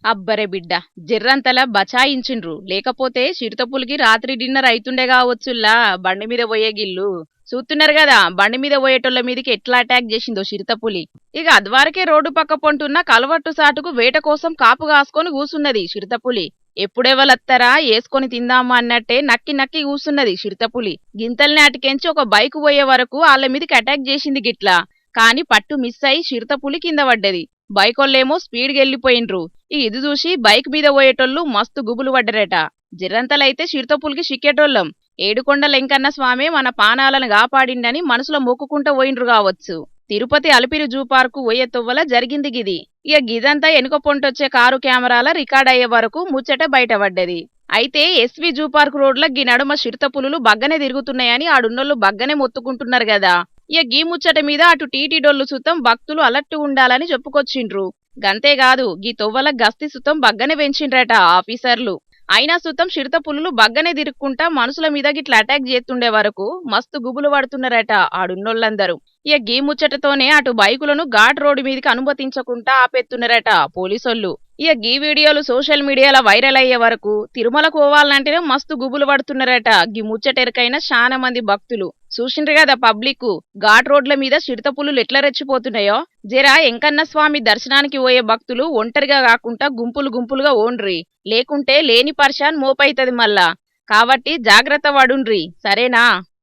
అబ్బరే బిడ్డ జర్రంతలా బచాయించిండ్రు లేకపోతే చిరుతపులికి రాత్రి డిన్నర్ అయితుండే కావచ్చుల్లా బండి మీద పోయే గిల్లు చూస్తున్నారు కదా బండి మీద పోయేటోళ్ళ మీదకి ఎట్లా అటాక్ చేసిందో చిరుతపులి ఇక అద్వారకే రోడ్డు పక్క పొంటున్న కలవట్టు సాటుకు వేట కోసం కాపు కాసుకొని కూసున్నది చిరుతపులి ఎప్పుడెవలత్తారా వేసుకొని తిందామా అన్నట్టే నక్కి నక్కి కూసున్నది చిరుతపులి గింతల్ని అటుకెంచి ఒక బైక్ పోయే వరకు వాళ్ళ మీదకి అటాక్ చేసింది గిట్లా కాని పట్టు మిస్ అయి చిరుతపులి కింద పడ్డది బైకోళ్ళేమో స్పీడ్కి వెళ్ళిపోయిండ్రు ఇది చూసి బైక్ మీద పోయేటోళ్ళు మస్తు గుబులు పడ్డరట జర్రంతలైతే చిరుతపులికి చిక్కేటోళ్ళం ఏడుకొండల వెంకన్న స్వామి మన పానాలను కాపాడిండని మనసులో మొక్కుకుంటూ పోయిండ్రు కావచ్చు తిరుపతి అలిపిరి జూ పార్కు పోయే తొవ్వల జరిగింది గిది ఇక గిదంతా ఎనుక పొంటొచ్చే కారు కెమెరాల రికార్డ్ అయ్యే వరకు ముచ్చట బయటపడ్డది అయితే ఎస్వి జూ పార్క్ రోడ్ల గీ నడుమ చిరుతపులులు బగ్గనే తిరుగుతున్నాయని ఆడున్నోళ్ళు బగ్గనే మొత్తుకుంటున్నారు కదా ఇక గీ ముచ్చట మీద అటు టీటీ డొల్లు సుతం భక్తులు అలర్ట్ ఉండాలని చెప్పుకొచ్చిండ్రు గంతేకాదు గీ తొవ్వల గస్తీ సుతం బగ్గనే పెంచిండ్రట ఆఫీసర్లు అయినా సుతం చిరుతపులులు బగ్గనే తిరుక్కుంటా మనుషుల మీద గిట్లా అటాక్ చేస్తుండే వరకు మస్తు గుబులు పడుతున్నారట ఆడున్నోళ్ళందరూ ఇక గీ ముచ్చటతోనే అటు బైకులను ఘాట్ రోడ్డు మీదకి అనుమతించకుండా ఆపేస్తున్నారట పోలీసోళ్ళు ఇక గీ వీడియోలు సోషల్ మీడియాలో వైరల్ అయ్యే వరకు తిరుమలకు పోవాలంటేనే మస్తు గుబులు పడుతున్నారట గీ ముచ్చటెరకైన చాలా మంది భక్తులు చూసిండ్రు కదా పబ్లిక్ ఘాట్ రోడ్ల మీద చిరుతపులులు ఎట్లా రెచ్చిపోతున్నాయో జరా వెంకన్న స్వామి దర్శనానికి పోయే భక్తులు ఒంటరిగా కాకుండా గుంపులు గుంపులుగా ఓండ్రి లేకుంటే లేని పర్షాన్ మోపైతది మళ్ళా కాబట్టి జాగ్రత్త పడుండ్రి సరేనా